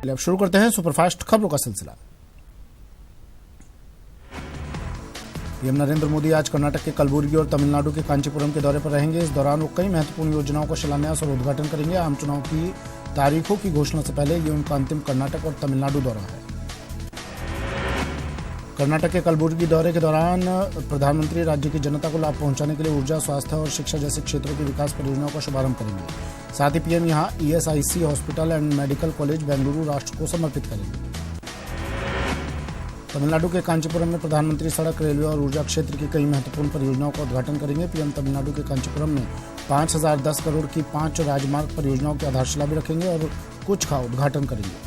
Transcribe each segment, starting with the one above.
चलिए अब शुरू करते हैं सुपरफास्ट खबरों का सिलसिला। पीएम नरेंद्र मोदी आज कर्नाटक के कलबुर्गी और तमिलनाडु के कांचीपुरम के दौरे पर रहेंगे। इस दौरान वो कई महत्वपूर्ण योजनाओं का शिलान्यास और उद्घाटन करेंगे। आम चुनाव की तारीखों की घोषणा से पहले ये उनका अंतिम कर्नाटक और तमिलनाडु दौरा है। कर्नाटक के कलबुर्गी दौरे के दौरान प्रधानमंत्री राज्य की जनता को लाभ पहुंचाने के लिए ऊर्जा, स्वास्थ्य और शिक्षा जैसे क्षेत्रों की विकास परियोजनाओं का शुभारंभ करेंगे। साथ ही पीएम यहां ESIC hospital and medical college Bengaluru राष्ट्र को समर्पित करेंगे। तमिलनाडु के कांचीपुरम में प्रधानमंत्री सड़क, रेलवे और ऊर्जा क्षेत्र की कई महत्वपूर्ण परियोजनाओं का उद्घाटन करेंगे। पीएम तमिलनाडु के कांचीपुरम में 5010 करोड़ की 5 राजमार्ग परियोजनाओं की आधारशिला भी रखेंगे और कुछ का उद्घाटन करेंगे।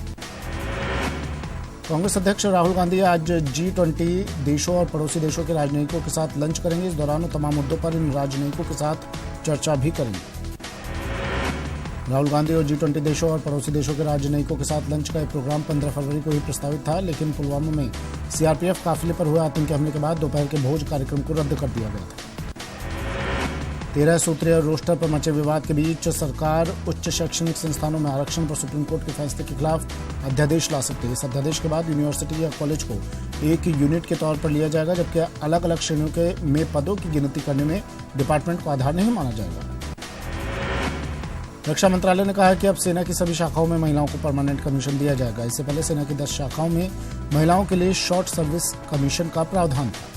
कांग्रेस अध्यक्ष राहुल गांधी आज G20 देशों और पड़ोसी देशों के राजनयिकों के साथ लंच करेंगे। इस दौरान वो तमाम मुद्दों पर इन राजनयिकों के साथ चर्चा भी करेंगे। राहुल गांधी और G20 देशों और पड़ोसी देशों के राजनयिकों के साथ लंच का एक प्रोग्राम 15 फरवरी को ही प्रस्तावित था, लेकिन पुलवामा में सीआरपीएफ काफिले पर हुए आतंकी हमले के बाद दोपहर के भोज कार्यक्रम को रद्द कर दिया गया था। 13 सूत्रीय रोस्टर पर मचे विवाद के बीच सरकार उच्च शैक्षणिक संस्थानों में आरक्षण पर सुप्रीम कोर्ट के फैसले के खिलाफ अध्यादेश ला सकती है। इस अध्यादेश के बाद यूनिवर्सिटी या कॉलेज को एक यूनिट के तौर पर लिया जाएगा, जबकि अलग अलग श्रेणियों के में पदों की गिनती करने में डिपार्टमेंट को आधार नहीं माना जाएगा। रक्षा मंत्रालय ने कहा है कि अब सेना की सभी शाखाओं में महिलाओं को परमानेंट कमीशन दिया जाएगा। इससे पहले सेना की 10 शाखाओं में महिलाओं के लिए शॉर्ट सर्विस कमीशन का प्रावधान था।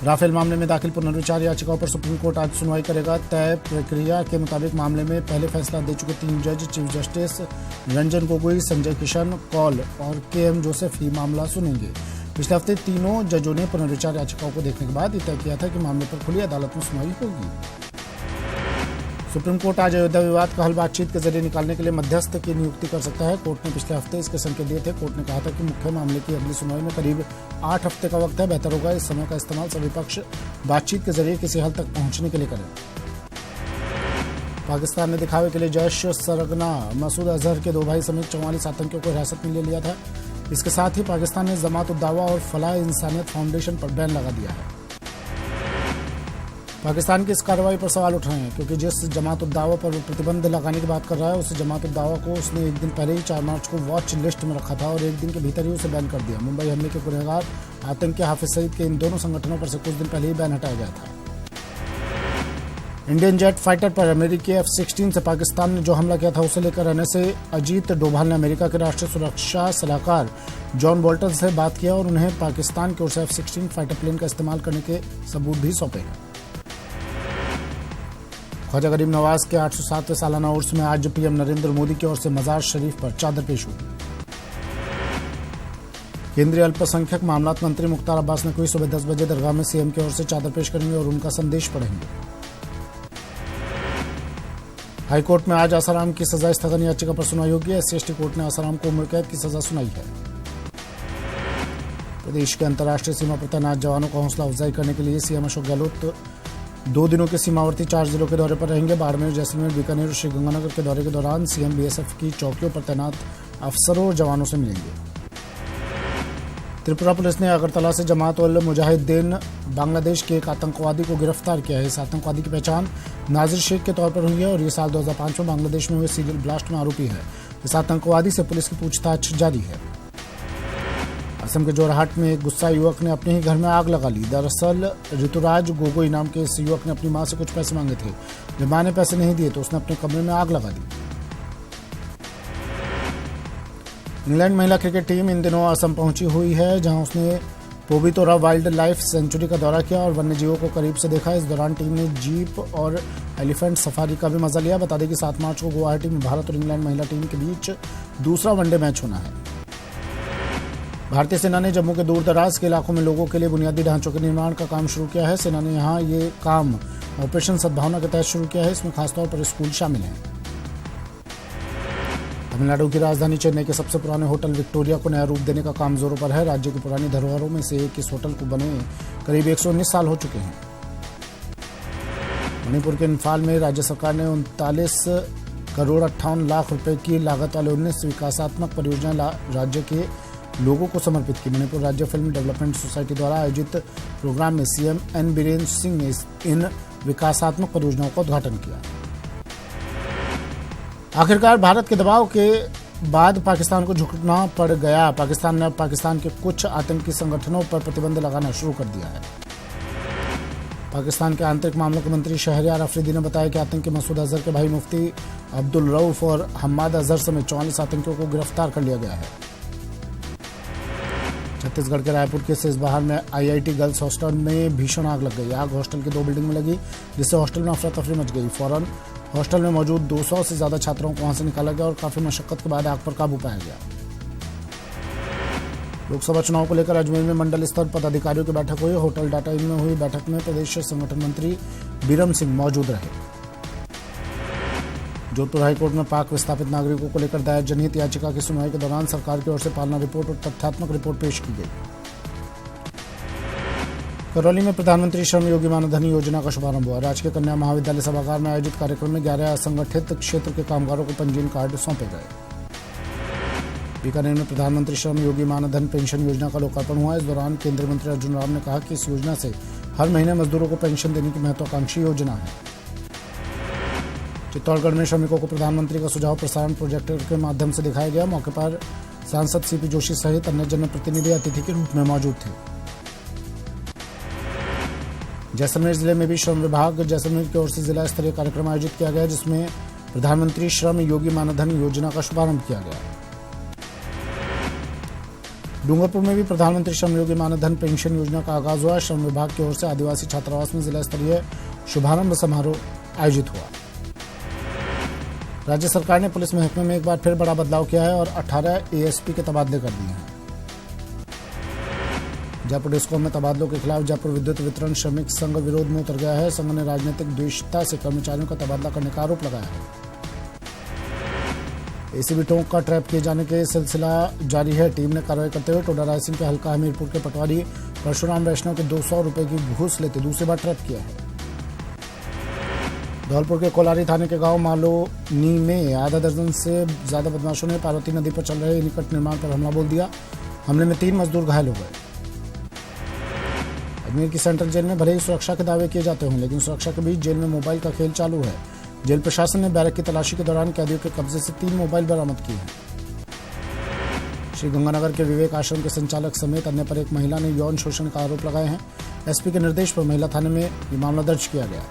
राफेल मामले में दाखिल पुनर्विचार याचिकाओं पर सुप्रीम कोर्ट आज सुनवाई करेगा। तय प्रक्रिया के मुताबिक मामले में पहले फैसला दे चुके 3 जज चीफ जस्टिस रंजन गोगोई, संजय किशन कौल और KM जोसेफ ही मामला सुनेंगे। पिछले हफ्ते तीनों जजों ने पुनर्विचार याचिकाओं को देखने के बाद ये तय किया था कि मामले पर खुली अदालत में सुनवाई होगी। सुप्रीम कोर्ट आज अयोध्या विवाद का हल बातचीत के जरिए निकालने के लिए मध्यस्थ की नियुक्ति कर सकता है। कोर्ट ने पिछले हफ्ते इसके संकेत दिए थे। कोर्ट ने कहा था कि मुख्य मामले की अगली सुनवाई में करीब 8 हफ्ते का वक्त है। बेहतर होगा इस समय का इस्तेमाल सभी पक्ष बातचीत के जरिए किसी हल तक पहुंचने के लिए करें। पाकिस्तान ने दिखावे के लिए जैश सरगना मसूद अजहर के 2 भाई समेत 44 आतंकियों को हिरासत में ले लिया था। इसके साथ ही पाकिस्तान ने जमात उद दावा और फलाह इंसानियत फाउंडेशन पर बैन लगा दिया है। पाकिस्तान की इस कार्रवाई पर सवाल उठ रहे हैं, क्योंकि जिस जमात उद दावा पर वो प्रतिबंध लगाने की बात कर रहा है, उस जमात उद दावा को उसने एक दिन पहले ही 4 मार्च को वॉच लिस्ट में रखा था और एक दिन के भीतर ही उसे बैन कर दिया। मुंबई हमले के गुनहगार आतंकी हाफिज सईद के इन दोनों संगठनों पर से कुछ दिन पहले ही बैन हटाया गया था। इंडियन जेट फाइटर पर अमेरिकी F-16 से पाकिस्तान ने जो हमला किया था, उसे लेकर NSA अजीत डोभाल ने अमेरिका के राष्ट्रीय सुरक्षा सलाहकार जॉन बोल्टन से बात किया और उन्हें पाकिस्तान की ओर से F-16 फाइटर प्लेन का इस्तेमाल करने के सबूत भी सौंपे। ख्वाजा गरीब नवाज के 807वें सालाना उर्स में आज पीएम नरेंद्र मोदी की ओर से मजार शरीफ पर चादर पेश हुई। केंद्रीय अल्पसंख्यक मामलात मंत्री मुख्तार अब्बास नकवी सुबह 10 बजे दरगाह में सीएम की ओर से चादर पेश करेंगे और उनका संदेश पढ़ेंगे। हाईकोर्ट में आज आसाराम की सजा स्थगन याचिका पर सुनवाई होगी। SC/ST कोर्ट ने आसाराम को उम्र कैद की सजा सुनाई है। प्रदेश के अंतर्राष्ट्रीय सीमा पर तैनात जवानों को हौसला अफजाई करने के लिए सीएम अशोक गहलोत 2 दिनों के सीमावर्ती 4 जिलों के दौरे पर रहेंगे। बाड़मेर, जैसलमेर, बीकानेर और श्रीगंगानगर के दौरे के दौरान सीएम BSF की चौकियों पर तैनात अफसरों और जवानों से मिलेंगे। त्रिपुरा पुलिस ने अगरतला से जमात उल मुजाहिदीन बांग्लादेश के एक आतंकवादी को गिरफ्तार किया है। इस आतंकवादी की पहचान नाजिर शेख के तौर पर हुई है और ये साल 2005 में बांग्लादेश में हुए सीरियल ब्लास्ट में आरोपी है। इस आतंकवादी से पुलिस की पूछताछ जारी है। असम के जोरहाट में एक गुस्सा युवक ने अपने ही घर में आग लगा ली। दरअसल ऋतुराज गोगोई नाम के इस युवक ने अपनी मां से कुछ पैसे मांगे थे। जब मां ने पैसे नहीं दिए तो उसने अपने कमरे में आग लगा दी। इंग्लैंड महिला क्रिकेट टीम इन दिनों असम पहुंची हुई है, जहां उसने पोबितोरा वाइल्ड लाइफ सेंचुरी का दौरा किया और वन्यजीवों को करीब से देखा। इस दौरान टीम ने जीप और एलिफेंट सफारी का भी मजा लिया। बता दें कि 7 मार्च को गुवाहाटी में भारत और इंग्लैंड महिला टीम के बीच दूसरा वनडे मैच होना है। भारतीय सेना ने जम्मू के दूर दराज के इलाकों में लोगों के लिए बुनियादी ढांचों के निर्माण का काम शुरू किया है। सेना ने यहां ये काम ऑपरेशन सद्भावना के तहत शुरू किया है। इसमें खासतौर पर स्कूल शामिल हैं। तमिलनाडु की राजधानी चेन्नई के सबसे पुराने होटल विक्टोरिया को नया रूप देने का काम जोरों पर है। राज्य की पुरानी धरोहरों में से एक इस होटल को बने करीब 119 साल हो चुके हैं। मणिपुर के इम्फाल में राज्य सरकार ने 39 करोड़ 58 लाख रुपए की लागत वाले 19 विकासात्मक परियोजनाएं राज्य के लोगों को समर्पित की। मणिपुर राज्य फिल्म डेवलपमेंट सोसाइटी द्वारा आयोजित प्रोग्राम में सीएम एन बीरेन्द्र सिंह ने इन विकासात्मक परियोजनाओं का उद्घाटन किया। आखिरकार भारत के दबाव के बाद पाकिस्तान को झुकना पड़ गया। पाकिस्तान ने अब पाकिस्तान के कुछ आतंकी संगठनों पर प्रतिबंध लगाना शुरू कर दिया है। पाकिस्तान के आंतरिक मामलों के मंत्री शहरयार अफरीदी ने बताया कि आतंकी मसूद अजहर के भाई मुफ्ती अब्दुल रऊफ और हम्माद अजहर समेत 44 आतंकियों को गिरफ्तार कर लिया गया है। छत्तीसगढ़ के रायपुर के सेजबहार में आईआईटी गर्ल्स हॉस्टल में भीषण आग लग गई। आग हॉस्टल की 2 बिल्डिंग में लगी, जिससे हॉस्टल में अफरा तफरी मच गई। फौरन हॉस्टल में मौजूद 200 से ज्यादा छात्रों को वहां से निकाला गया और काफी मशक्कत के बाद आग पर काबू पाया गया। लोकसभा चुनाव को लेकर अजमेर में मंडल स्तर पदाधिकारियों की बैठक हुई। होटल डाटा इन में हुई बैठक में प्रदेश संगठन मंत्री बीरम सिंह मौजूद रहे। जोधपुर हाईकोर्ट में पाक विस्थापित नागरिकों को लेकर दायर जनहित याचिका की सुनवाई के दौरान सरकार की ओर से पालना रिपोर्ट और तथ्यात्मक रिपोर्ट पेश की गई। करौली में प्रधानमंत्री श्रम योगी मानधन योजना का शुभारंभ हुआ। राजकीय कन्या महाविद्यालय सभागार में आयोजित कार्यक्रम में 11 असंगठित क्षेत्र के कामगारों को पंजीयन कार्ड सौंपे गए। बीकानेर में प्रधानमंत्री श्रम योगी मानधन पेंशन योजना का लोकार्पण हुआ। इस दौरान केंद्रीय मंत्री अर्जुन राम ने कहा कि इस योजना से हर महीने मजदूरों को पेंशन देने की महत्वाकांक्षी योजना है। चित्तौड़गढ़ में श्रमिकों को प्रधानमंत्री का सुझाव प्रसारण प्रोजेक्टर के माध्यम से दिखाया गया। मौके पर सांसद सीपी जोशी सहित अन्य जनप्रतिनिधि अतिथि के रूप में मौजूद थे। जैसलमेर जिले में भी श्रम विभाग जैसलमेर की ओर से जिला स्तरीय कार्यक्रम आयोजित किया गया, जिसमें प्रधानमंत्री श्रम योगी मानधन योजना का शुभारंभ किया गया। डूंगरपुर में भी प्रधानमंत्री श्रम योगी मानधन पेंशन योजना का आगाज हुआ। श्रम विभाग की ओर से आदिवासी छात्रावास में जिला स्तरीय शुभारंभ समारोह आयोजित हुआ। राज्य सरकार ने पुलिस महकमे में एक बार फिर बड़ा बदलाव किया है और 18 एएसपी के तबादले कर दिए हैं। जयपुर डिस्कॉम में तबादलों के खिलाफ जयपुर विद्युत वितरण श्रमिक संघ विरोध में उतर गया है। संघ ने राजनीतिक द्वेषता से कर्मचारियों का तबादला करने का आरोप लगाया है। एसीबी टोंक का ट्रैप किए जाने के सिलसिला जारी है। टीम ने कार्रवाई करते हुए टोडा रायसिंह के हल्का हमीरपुर के पटवारी परशुराम वैष्णव के 200 रुपए की घूस लेते दूसरी बार ट्रैप किया है। धौलपुर के कोलारी थाने के गांव मालोनी में आधा दर्जन से ज्यादा बदमाशों ने पार्वती नदी पर चल रहे निकट निर्माण पर हमला बोल दिया। हमले में 3 मजदूर घायल हो गए। अजमेर की सेंट्रल जेल में भले ही सुरक्षा के दावे किए जाते हों, लेकिन सुरक्षा के बीच जेल में मोबाइल का खेल चालू है। जेल प्रशासन ने बैरक की तलाशी के दौरान कैदियों के कब्जे से 3 मोबाइल बरामद किए हैं। श्रीगंगानगर के विवेक आश्रम के संचालक समेत अन्य पर एक महिला ने यौन शोषण का आरोप लगाए हैं। एसपी के निर्देश पर महिला थाने में ये मामला दर्ज किया गया।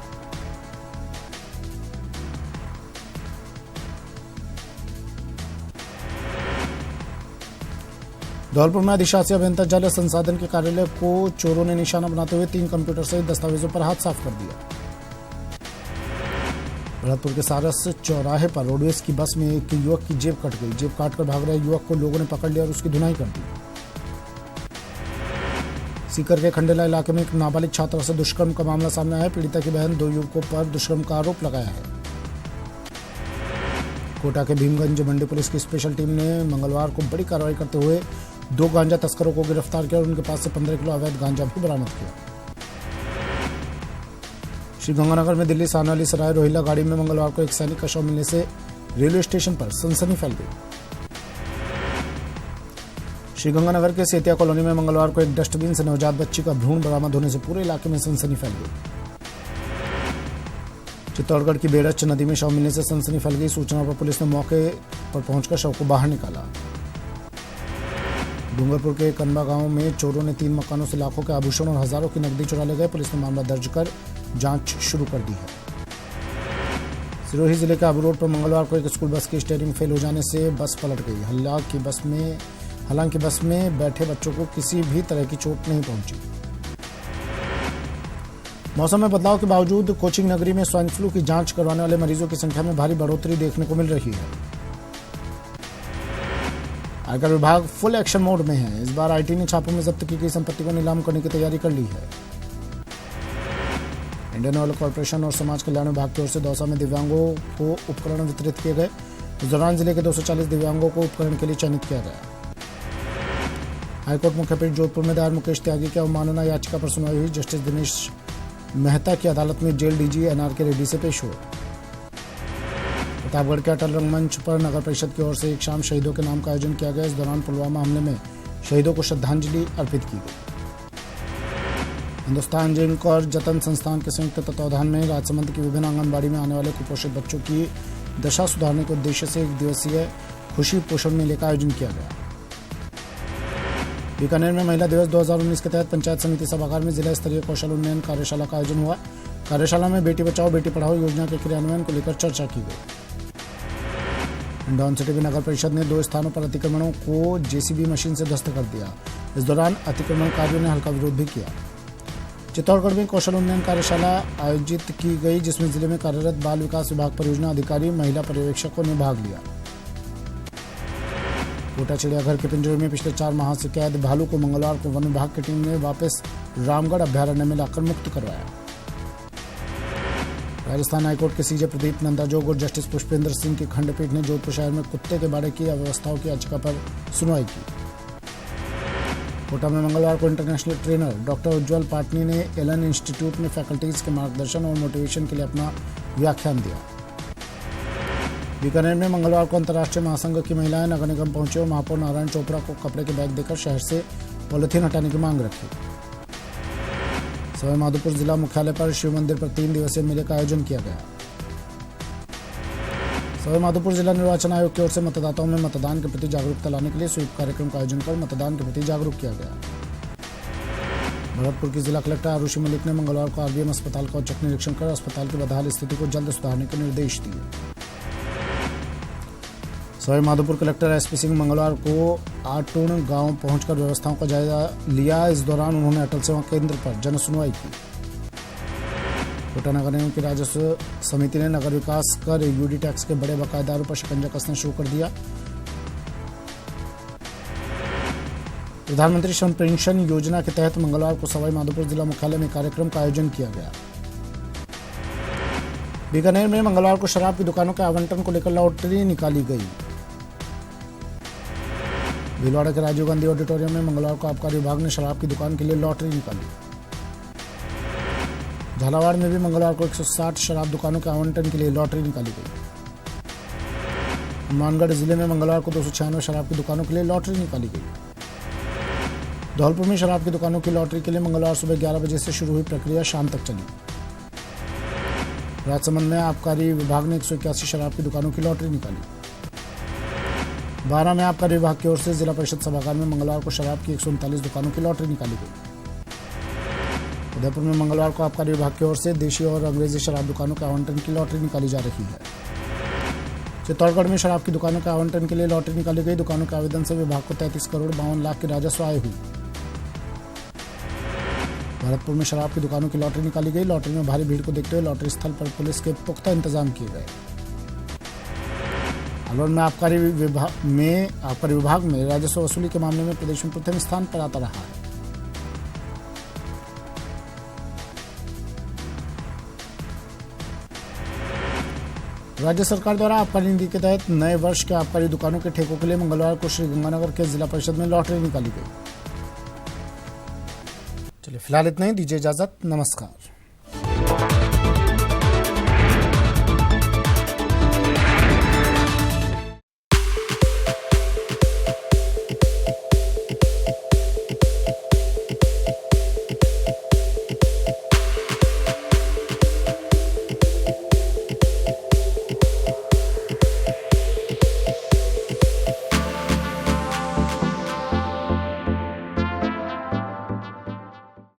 धौलपुर में अधिशासी अभियंता जल संसाधन के कार्यालय को चोरों ने निशाना बनाते हुए 3 कंप्यूटर सहित दस्तावेजों पर हाथ साफ कर दिया। भरतपुर के सारस चौराहे पर रोडवेज की बस में एक युवक की जेब कट गई। जेब काटकर भाग रहे युवक को लोगों ने पकड़ लिया और उसकी धुनाई कर दी। सीकर के खंडेला इलाके में एक नाबालिग छात्रा से दुष्कर्म का मामला सामने आया। पीड़िता की बहन 2 युवकों पर दुष्कर्म का आरोप लगाया है। कोटा के भीमगंज मंडी पुलिस की स्पेशल टीम ने मंगलवार को बड़ी कार्रवाई करते हुए 2 गांजा तस्करों को गिरफ्तार किया और उनके पास से 15 किलो अवैध गांजा भी बरामद किया। श्रीगंगानगर में दिल्ली सानाली सराय रोहिला गाड़ी में मंगलवार को एक सैनिक का शव मिलने से रेलवे स्टेशन पर सनसनी फैल गई। श्रीगंगानगर के सेतिया कॉलोनी में मंगलवार को एक डस्टबिन से नवजात बच्ची का भ्रूण बरामद होने से पूरे इलाके में सनसनी फैल गई। चित्तौड़गढ़ की बेड़च नदी में शव मिलने से सनसनी फैल गई। सूचना पर पुलिस ने मौके पर पहुंचकर शव को बाहर निकाला। डूंगरपुर के कनबा गांव में चोरों ने 3 मकानों से लाखों के आभूषण और हजारों की नकदी चुरा ले गए। पुलिस ने मामला दर्ज कर जांच शुरू कर दी है। सिरोही जिले के आबू रोड पर मंगलवार को एक स्कूल बस की स्टीयरिंग फेल हो जाने से बस पलट गई। हालांकि बस में बैठे बच्चों को किसी भी तरह की चोट नहीं पहुंची। मौसम में बदलाव के बावजूद कोचिंग नगरी में स्वाइन फ्लू की जांच करवाने वाले मरीजों की संख्या में भारी बढ़ोतरी देखने को मिल रही है। आयकर विभाग फुल एक्शन मोड में है। इस बार आईटी ने छापों में जब्त की गई संपत्ति को नीलाम करने की तैयारी कर ली है। इंडियन ऑयल कॉर्पोरेशन और समाज कल्याण विभाग की ओर से दौसा में दिव्यांगों को उपकरण वितरित किए गए। इस दौरान जिले के 240 दिव्यांगों को उपकरण के लिए चयनित किया गया। हाईकोर्ट मुख्य पीठ जोधपुर में दायर मुकेश त्यागी की अवमानना याचिका पर सुनवाई हुई। जस्टिस दिनेश मेहता की अदालत में जेल डीजी एनआरके रेड्डी से पेश हुए। प्रतापगढ़ के अटल रंगमंच पर नगर परिषद की ओर से एक शाम शहीदों के नाम का आयोजन किया गया। इस दौरान पुलवामा हमले में शहीदों को श्रद्धांजलि अर्पित की गई। हिंदुस्तान जिंक और जतन संस्थान के संयुक्त तत्वावधान में राजसमंद की विभिन्न आंगनबाड़ी में आने वाले कुपोषित बच्चों की दशा सुधारने के उद्देश्य से 1 दिवसीय खुशी पोषण मेले का आयोजन किया गया। बीकानेर में महिला दिवस 2019 के तहत पंचायत समिति सभागार में जिला स्तरीय कौशल उन्नयन कार्यशाला का आयोजन हुआ। कार्यशाला में बेटी बचाओ बेटी पढ़ाओ योजना के क्रियान्वयन को लेकर चर्चा की गई। हिंडौन सिटी में नगर परिषद ने 2 स्थानों पर अतिक्रमणों को जेसीबी मशीन से ध्वस्त कर दिया। इस दौरान अतिक्रमणकारियों ने हल्का विरोध भी किया। चित्तौड़गढ़ में कौशल उन्नयन कार्यशाला आयोजित की गई, जिसमें जिले में कार्यरत बाल विकास विभाग परियोजना अधिकारी, महिला पर्यवेक्षकों ने भाग लिया। कोटा चिड़ियाघर के पिंजरे में पिछले 4 माह से कैद भालू को मंगलवार को वन विभाग की टीम ने वापस रामगढ़ अभ्यारण्य में लाकर मुक्त करवाया। राजस्थान हाईकोर्ट के सीजे प्रदीप नंदाजोग और जस्टिस पुष्पेंद्र सिंह की खंडपीठ ने जोधपुर शहर में कुत्ते के बाड़े की अव्यवस्थाओं की याचिका पर सुनवाई की। कोटा में मंगलवार को इंटरनेशनल ट्रेनर डॉक्टर उज्ज्वल पाटनी ने एलन इंस्टीट्यूट में फैकल्टीज के मार्गदर्शन और मोटिवेशन के लिए अपना व्याख्यान दिया। बीकानेर में मंगलवार को अंतर्राष्ट्रीय महासंघ की महिलाएं नगर निगम पहुंचे और महापौर नारायण चोपड़ा को कपड़े के बैग देकर शहर से पॉलिथीन हटाने की मांग रखी। सवाई माधोपुर जिला मुख्यालय पर शिव मंदिर पर 3 दिवसीय मेले का आयोजन किया गया। सवाई माधोपुर जिला निर्वाचन आयोग की ओर से मतदाताओं में मतदान के प्रति जागरूकता लाने के लिए स्वीप कार्यक्रम का आयोजन कर मतदान के प्रति जागरूक किया गया। भरतपुर की जिला कलेक्टर आरुषि मलिक ने मंगलवार को आरबीएम अस्पताल का औचक निरीक्षण कर अस्पताल की बदहाल स्थिति को जल्द सुधारने के निर्देश दिए। सवाई माधोपुर कलेक्टर एसपी सिंह मंगलवार को आटूण गांव पहुंचकर व्यवस्थाओं का जायजा लिया। इस दौरान उन्होंने अटल सेवा केंद्र पर जन सुनवाई की। कोटा नगर निगम की राजस्व समिति ने नगर विकास कर यूडी टैक्स के बड़े बकायेदारों पर शिकंजा कसना शुरू कर दिया। प्रधानमंत्री श्रम पेंशन योजना के तहत मंगलवार को सवाई माधोपुर जिला मुख्यालय में कार्यक्रम का आयोजन किया गया। बीकानेर में मंगलवार को शराब की दुकानों के आवंटन को लेकर लॉटरी निकाली गई। भीलवाड़ा के राजीव गांधी ऑडिटोरियम में मंगलवार को आबकारी विभाग ने शराब की दुकान के लिए लॉटरी निकाली। झालावाड़ में भी मंगलवार को 160 शराब दुकानों के आवंटन के लिए लॉटरी निकाली गई। हनुमानगढ़ जिले में मंगलवार को 296 शराब की दुकानों के लिए लॉटरी निकाली गई। धौलपुर में शराब की दुकानों की लॉटरी के लिए मंगलवार सुबह 11 बजे से शुरू हुई प्रक्रिया शाम तक चली। राजसमंद में आबकारी विभाग ने 181 शराब की दुकानों की लॉटरी निकाली। 12 में आबकारी विभाग की ओर से जिला परिषद सभागार में मंगलवार को शराब की 139 दुकानों की लॉटरी निकाली गई। उदयपुर में मंगलवार को आबकारी विभाग की ओर से देशी और अंग्रेजी शराब दुकानों के आवंटन की लॉटरी निकाली जा रही है। चित्तौड़गढ़ में शराब की दुकानों के आवंटन के लिए लॉटरी निकाली गई। दुकानों के आवेदन से विभाग को 33 करोड़ 52 लाख की राजस्व आय हुई। भरतपुर में शराब की दुकानों की लॉटरी निकाली गई। लॉटरी में भारी भीड़ को देखते हुए लॉटरी स्थल पर पुलिस के पुख्ता इंतजाम किए गए। अलवर में आबकारी विभाग में राजस्व वसूली के मामले में प्रदेश में प्रथम स्थान पर आता रहा है। राज्य सरकार द्वारा आबकारी नीति के तहत नए वर्ष के आबकारी दुकानों के ठेकों के लिए मंगलवार को श्रीगंगानगर के जिला परिषद में लॉटरी निकाली गई। चलिए फिलहाल इतना ही, दीजिए इजाजत, नमस्कार।